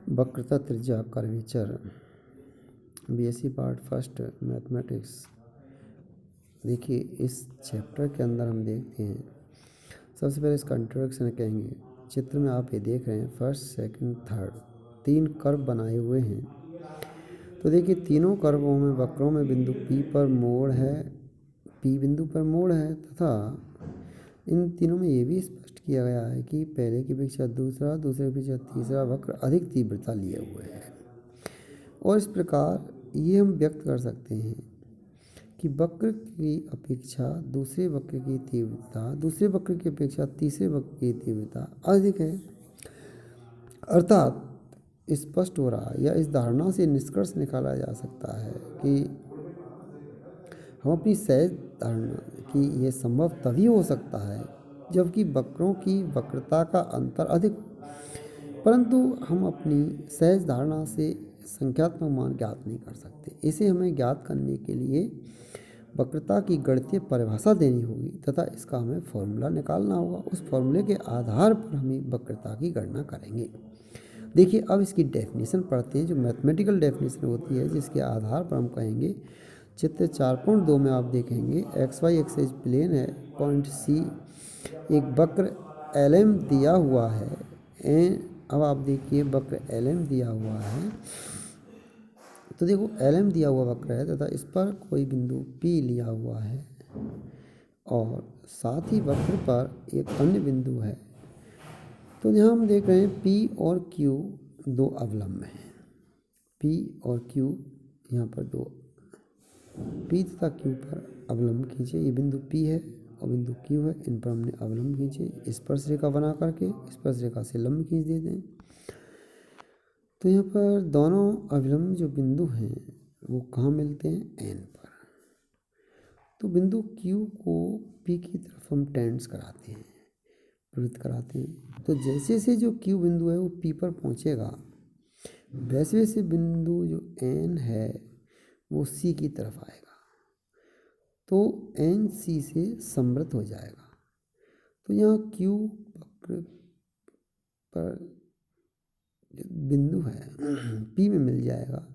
वक्रता त्रिज्या curvature BSc part first mathematics. देखिए इस चैप्टर के अंदर हम देखते हैं, सबसे पहले इसका इंट्रोडक्शन कहेंगे। चित्र में आप ये देख रहे हैं फर्स्ट सेकंड थर्ड 3 कर्व बनाए हुए हैं। तो देखिए तीनों कर्वों में वक्रों में बिंदु P पर मोड़ है, P बिंदु पर मोड़ है तथा इन तीनों में ये भी स्पष्ट किया गया है कि पहले की अपेक्षा दूसरा, दूसरे की अपेक्षा तीसरा वक्र अधिक तीव्रता लिए हुए है। और इस प्रकार ये हम व्यक्त कर सकते हैं कि वक्र की अपेक्षा दूसरे वक्र की तीव्रता दूसरे वक्र की अपेक्षा तीसरे वक्र की तीव्रता अधिक है। अर्थात स्पष्ट हो रहा है या इस धारणा से निष्कर्ष निकाला जा सकता है कि हम अपनी सहज धारणा कि यह संभव तभी हो सकता है जबकि वक्रों की वक्रता का अंतर अधिक, परंतु हम अपनी सहज धारणा से संख्यात्मक मान ज्ञात नहीं कर सकते। इसे हमें ज्ञात करने के लिए वक्रता की गणितीय परिभाषा देनी होगी तथा इसका हमें फॉर्मूला निकालना होगा। उस फॉर्मूले के आधार पर हम वक्रता की गणना करेंगे। देखिए अब इसकी डेफिनेशन पढ़ते हैं, जो मैथमेटिकल डेफिनेशन होती है जिसके आधार पर हम कहेंगे। चित्र 4.2 में आप देखेंगे एक्स वाई एक्सिस प्लेन है, पॉइंट सी एक वक्र LM दिया हुआ है। अब आप देखिए वक्र LM दिया हुआ है, तो देखो LM दिया हुआ वक्र है तथा इस पर कोई बिंदु P लिया हुआ है और साथ ही वक्र पर एक अन्य बिंदु है। तो यहाँ हम देख रहे हैं P और Q दो अवलंब हैं। P और Q यहाँ पर दो, P तथा Q पर अवलंब खींचे। ये बिंदु P है और बिंदु Q है, इन पर हमने अवलंब खींचे। स्पर्श रेखा बना करके स्पर्श रेखा से लंब खींच देते हैं। तो यहाँ पर दोनों अवलंब जो बिंदु हैं वो कहाँ मिलते हैं, N पर। तो बिंदु Q को P की तरफ हम टेंड्स कराते हैं, प्रवृत्त कराते हैं। तो जैसे जैसे जो Q बिंदु है वो P पर पहुँचेगा, वैसे वैसे बिंदु जो N है वो C की तरफ आएगा, तो N C से समृद्ध हो जाएगा। तो यहाँ Q वक्र पर बिंदु है P में मिल जाएगा,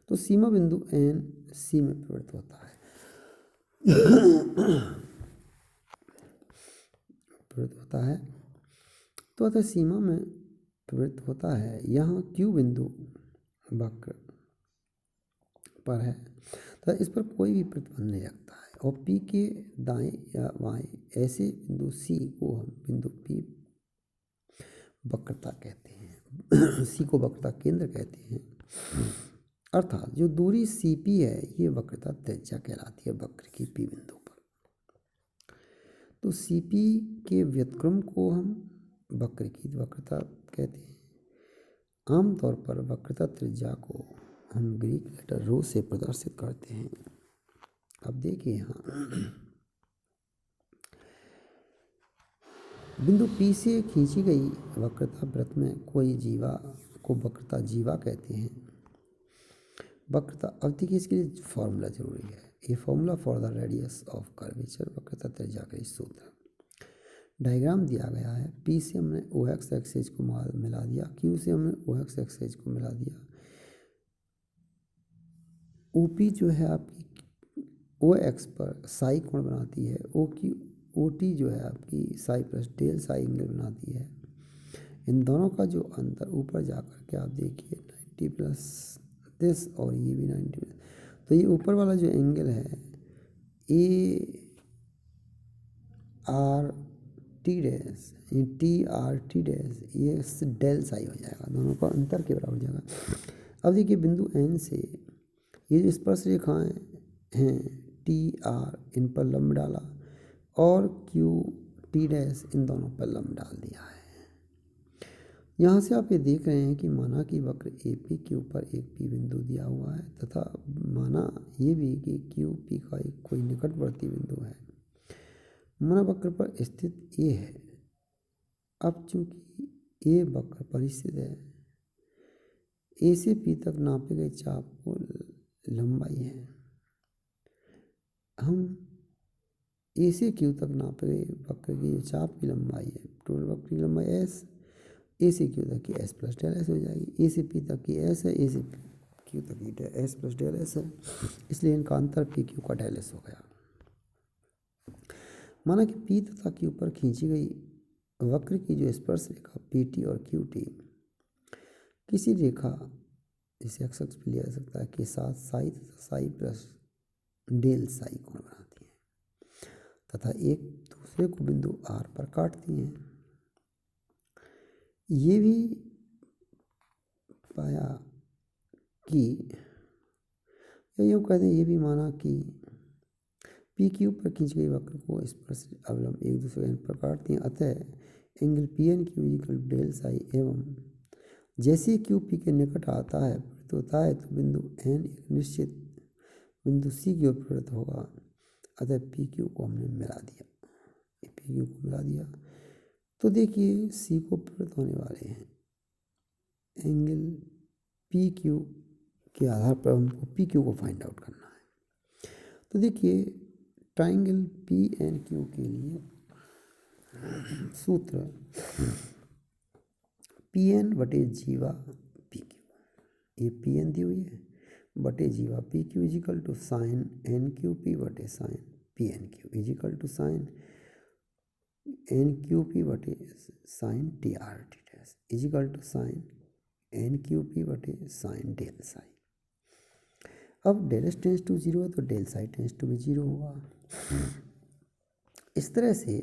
तो सीमा बिंदु N C में प्रवृत्त होता है तो अतः सीमा में प्रवृत्त होता है। यहाँ Q बिंदु वक्र पर है तो इस पर कोई भी प्रतिबंध नहीं लगता है और P के दाएं या बाएं ऐसे बिंदु C को हम बिंदु P वक्रता कहते हैं C को वक्रता केंद्र कहते हैं। अर्थात जो दूरी CP है ये वक्रता त्रिज्या कहलाती है वक्र की P बिंदु पर। तो CP के व्युत्क्रम को हम वक्र की वक्रता कहते हैं। आमतौर पर वक्रता त्रिज्या को हम ग्रीक लेटर रो से प्रदर्शित करते हैं। अब देखिए यहाँ बिंदु P से खींची गई वक्रता वृत्त में कोई जीवा को वक्रता जीवा कहते हैं। वक्रता अब देखिए इसके लिए फॉर्मूला जरूरी है। ये formula for the radius of curvature वक्रता त्रिज्या का सूत्र डायग्राम दिया गया है। P से हमने OX एक्सिस को मिला दिया, Q से हमने OX एक्सिस को मिला दिया। OP जो है आपकी OX पर साई कोण बनाती है, OT जो है आपकी psi plus del psi angle बनाती है। इन दोनों का जो अंतर ऊपर जा कर के आप देखिए 90 प्लस दिस और ये भी 90 प्लस, तो ये ऊपर वाला जो एंगल है ART डैश TRT डैश ये डेल साई हो जाएगा, दोनों का अंतर के बराबर हो जाएगा। अब देखिए बिंदु N से ये जो स्पर्श रेखाएं हैं TR इन पर लंब डाला और QT डैश इन दोनों पर लंब डाल दिया है। यहाँ से आप ये देख रहे हैं कि माना कि वक्र APQ पर एक P बिंदु दिया हुआ है तथा माना ये भी कि QP का एक कोई निकटवर्ती बिंदु है। माना वक्र पर स्थित A है। अब चूंकि A वक्र पर स्थित है, A से P तक नापे गए चाप को लंबाई है। हम A से Q तक नापे गए वक्र की जो चाप की लंबाई है, टोटल वक्र की लंबाई S ए से क्यू तक की एस प्लस डेल एस हो जाएगी। ए से पी तक की एस है, ए से क्यू तक की एस प्लस डेल एस है, इसलिए इनका अंतर पी क्यू का डेल एस हो गया। माना कि पी तथा क्यू पर खींची गई वक्र की जो स्पर्श रेखा पी टी और क्यू टी किसी रेखा जिसे एक्स अक्ष पे लिया जा सकता है के साथ साई तथा साई प्लस डेल साई कोण बनाती है तथा एक दूसरे को बिंदु आर पर काटती हैं। ये भी पाया कि या यूँ कहते हैं, ये भी माना कि पी क्यू पर खींची गई वक्र को स्पर्श अवलंब एक दूसरे पर काटती हैं, अतः angle P N Q equal del psi एवं जैसे क्यू पी के निकट आता है प्रवृत्त होता है तो बिंदु एन एक निश्चित बिंदु सी की ओर प्रवृत्त होगा, अतः पी क्यू को हमने मिला दिया, पी क्यू को मिला दिया। तो देखिए सी को प्रवृत्त होने वाले हैं एंगल पी क्यू के आधार पर हमको पी क्यू को फाइंड आउट करना है। तो देखिए ट्राइंगल पी एन क्यू के लिए सूत्र पी एन बटे जीवा पी क्यू, ये पी एन दी हुई है बटे जीवा P Q equal to sine N Q P बटे sine P N Q equal to sine N Q P बटे sine T R T dash equal to sine N Q P बटे sine del psi. अब del S tends to zero है तो del psi tends to भी zero होगा। इस तरह से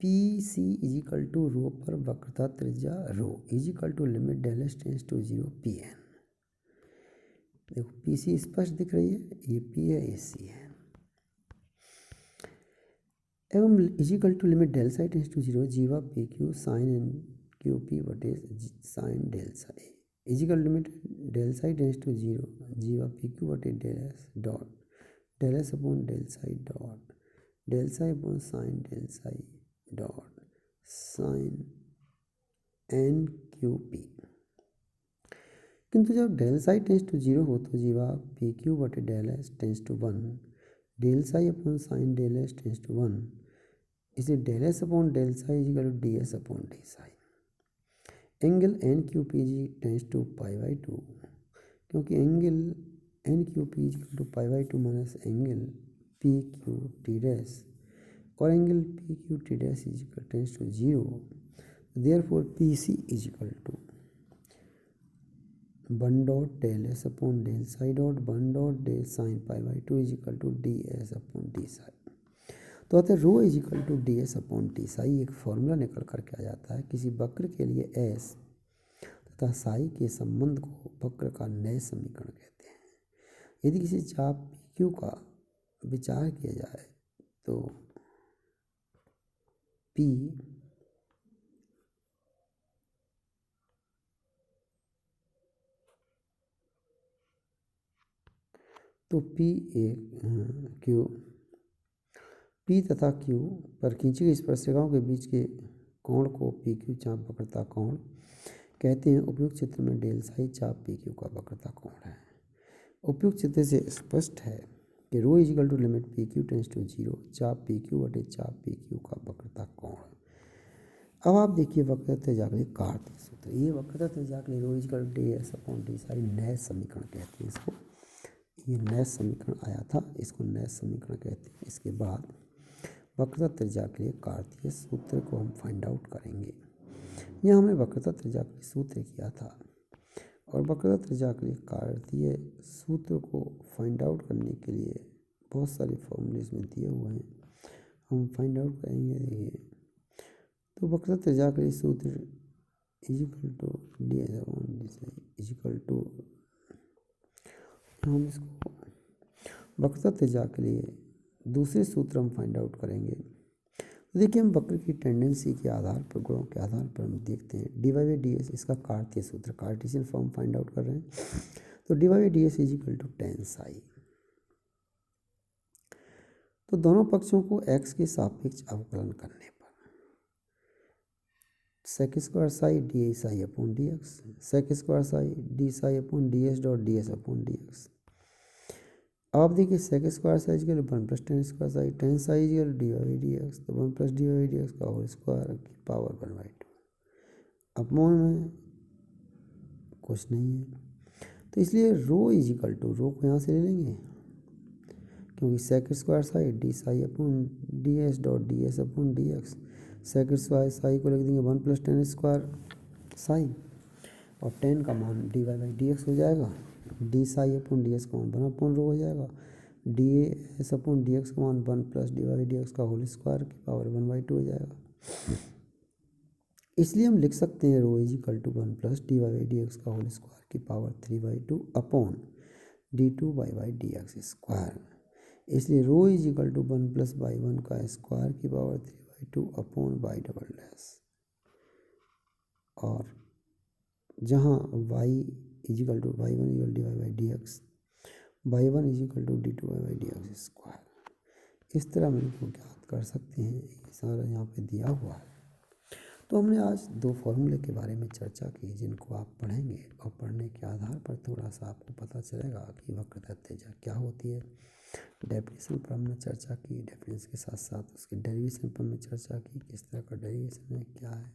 P C equal to rho पर वक्रता त्रिज्या rho equal to limit del S tends to zero P N. देखो पी सी स्पष्ट दिख रही है, ये पी है ये सी है, एवं equal to limit del psi tends to zero जीवा P Q sine N Q P बटे sine del psi equal limit del psi tends to zero जीवा पी क्यू बटे del S dot del S upon del psi dot del psi upon sine del psi dot sine N Q P. किंतु जब del psi tends to zero हो तो जीवा P Q बटे del S tends to one del psi upon sine del S tends to one, इसे del S upon del psi is equal to D S upon D psi. Angle N Q P जी tends to pi by two, क्योंकि angle N Q P equal to pi by two minus angle P Q T dash और angle P Q T dash equal tends to zero, therefore P C equal to one dot del S upon del psi dot one dot del sine pi by two equal to D S upon D psi. तो अतः rho equal to D S upon T psi एक formula निकल करके आ जाता है किसी वक्र के लिए एस तथा साई के संबंध को वक्र का नए समीकरण कहते हैं। यदि किसी चाप पी क्यू का विचार किया जाए तो पी एक क्यू पी तथा क्यू पर खींची गई स्पर्शरेखाओं के बीच के कोण को पी क्यू चाप वक्रता कोण कहते हैं। उपयुक्त चित्र में डेल साई चाप पी क्यू का वक्रता कोण है। उपयुक्त चित्र से स्पष्ट है कि rho equal to limit P Q tends to zero चाप पी क्यू बटे चाप पी क्यू का वक्रता कोण। अब आप देखिए वक्रता त्रिज्या के लिए कार्तीय सूत्र, ये वक्रता त्रिज्या के लिए rho equal to D S upon D psi नए समीकरण कहते हैं इसको, ये नए समीकरण आया था इसको नए समीकरण कहते हैं। इसके बाद वक्रता त्रिज्या के लिए कार्तीय सूत्र को हम फाइंड आउट करेंगे। यहाँ हमने वक्रता त्रिज्या के लिए सूत्र किया था और वक्रता त्रिज्या के लिए कार्तीय सूत्र को फाइंड आउट करने के लिए बहुत सारे फॉर्मूले इसमें दिए हुए हैं, हम फाइंड आउट करेंगे। देखिए तो वक्रता त्रिज्या के लिए सूत्र is equal to D S upon D psi is equal to, हम इसको वक्रता त्रिज्या के लिए दूसरे सूत्र हम फाइंड आउट करेंगे। तो देखिए हम वक्र की टेंडेंसी के आधार पर गुणों के आधार पर हम देखते हैं D Y by D S इसका कार्तीय सूत्र कार्टेशियन फॉर्म फाइंड आउट कर रहे हैं। तो D Y by D S is equal to tan psi, तो दोनों पक्षों को एक्स के सापेक्ष अवकलन करने पर sec square psi D psi upon D X sec square psi D psi upon D S dot D S upon D X. अब आप देखिए sec square psi equal one plus tan square psi tan psi equal D Y D X, तो one plus D Y D X का whole square की power one by two upon में कुछ नहीं है, तो इसलिए rho is equal to, rho को यहाँ से ले लेंगे क्योंकि sec square psi D psi upon D S dot D S upon D X. Sec square psi को लिख देंगे 1 + tan स्क्वायर साई, और 10 का मान D Y by D X हो जाएगा। D psi upon D S का मान 1/रो हो जाएगा। D S upon D X का मान 1 + D Y by D X का होल स्क्वायर की पावर 1/2 हो जाएगा। इसलिए हम लिख सकते हैं rho is equal to 1 + D Y by D X का होल स्क्वायर की power 3/2 upon D two Y by D X square. इसलिए rho is equal to 1 + y 1 का स्क्वायर की power 3/2 upon y double dash, और जहाँ y is equal to Y one equal D Y by D X, Y one is equal to D two Y by D X square. इस तरह हम इनको ज्ञात कर सकते हैं, ये सारा यहाँ पे दिया हुआ है। तो हमने आज 2 फॉर्मूले के बारे में चर्चा की जिनको आप पढ़ेंगे और पढ़ने के आधार पर थोड़ा सा आपको पता चलेगा कि वक्रता त्रिज्या क्या होती है। डेफिनेशन पर हमने चर्चा की, डेफिनेशन के साथ साथ उसके डेरिवेशन पर हमने चर्चा की, किस तरह का डेरिवेशन है, क्या है।